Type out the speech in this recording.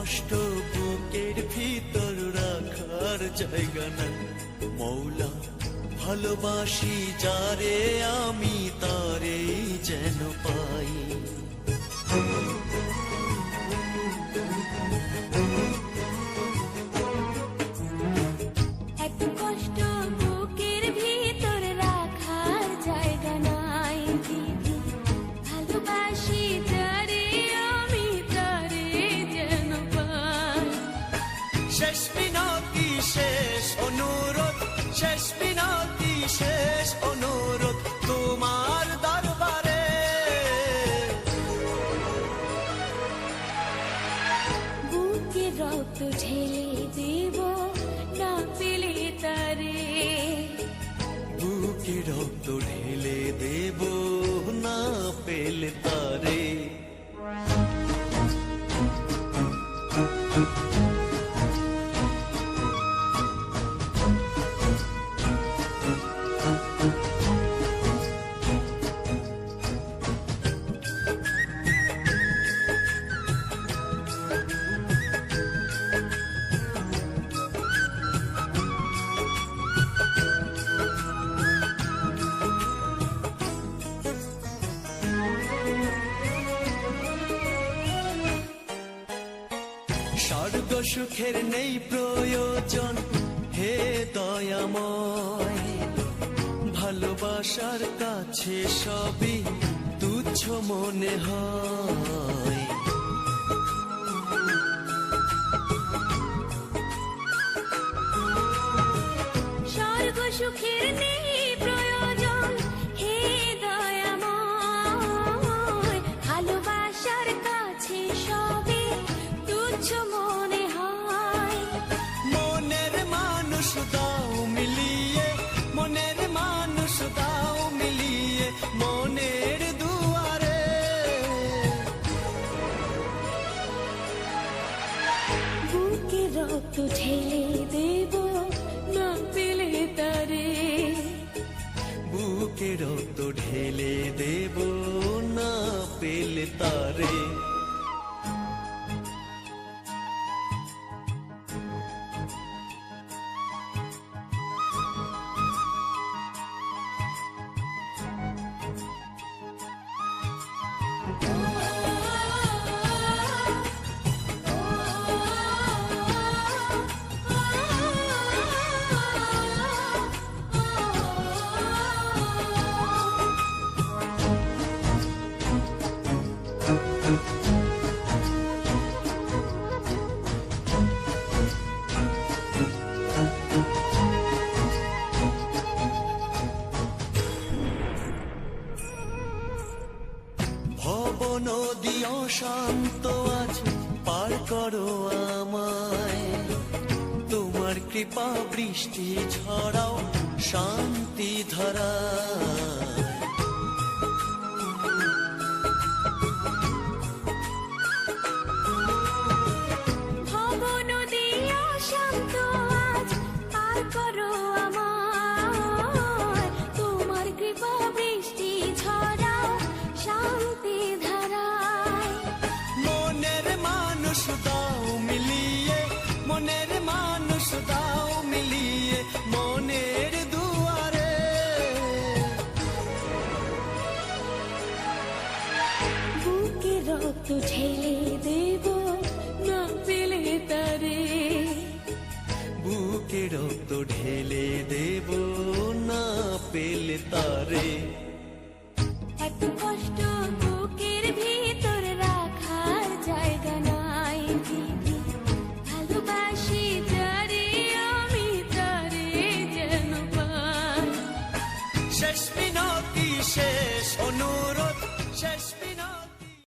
কষ্ট বুকের ভিতর রাখার জায়গা নাই। মৌলা ভালোবাসি যারে আমি তারে যেন পাই। এত কষ্ট বুকের ভিতর রাখার জায়গা নাই। ভালোবাসি যারে আমি তারে যেন পাই। শেষ মিনতি শেষ অনুরোধ, শেষ মিনতি শেষ অনুরোধ তোমার দরবারে। বুকে রক্ত ঢেলে দেব না পেলে তারে। বুকে রক্ত ঢেলে দেব না পেলে তারে। স্বর্গ সুখের নেই প্রয়োজন হে দয়াময়। ভালোবাসার কাছে সবই তুচ্ছ মনে হয়। স্বর্গ সুখের নেই প্রয়োজন হে দয়াময়। ভালোবাসার কাছে সবে তুচ্ছ মনে হয়। মনের মানুষ দাও মিলিয়ে, মনের মানুষ দাও মিলিয়ে মনের দুয়ারে। বুকে রক্ত ঢেলে দেব না পেলে তারে। বুকে রক্ত ঢেলে দেব না পেলে তারে। ভব নদী অশান্ত আজ পার করো আমায়। তোমার কৃপা বৃষ্টি ঝরাও শান্তি ধরা। ভব নদী অশান্ত আজ পার করো আমায়। তোমার কৃপা বৃষ্টি ঝরাও শান্তি ধারায়। মনের মানুষ দাও মিলিয়ে, মনের মানুষ দাও মিলিয়ে মনের দুয়ারে। বুকে রক্ত ঢেলে দেব না পেলে তারে। বুকে রক্ত ঢেলে দেব না পেলে তারে। এত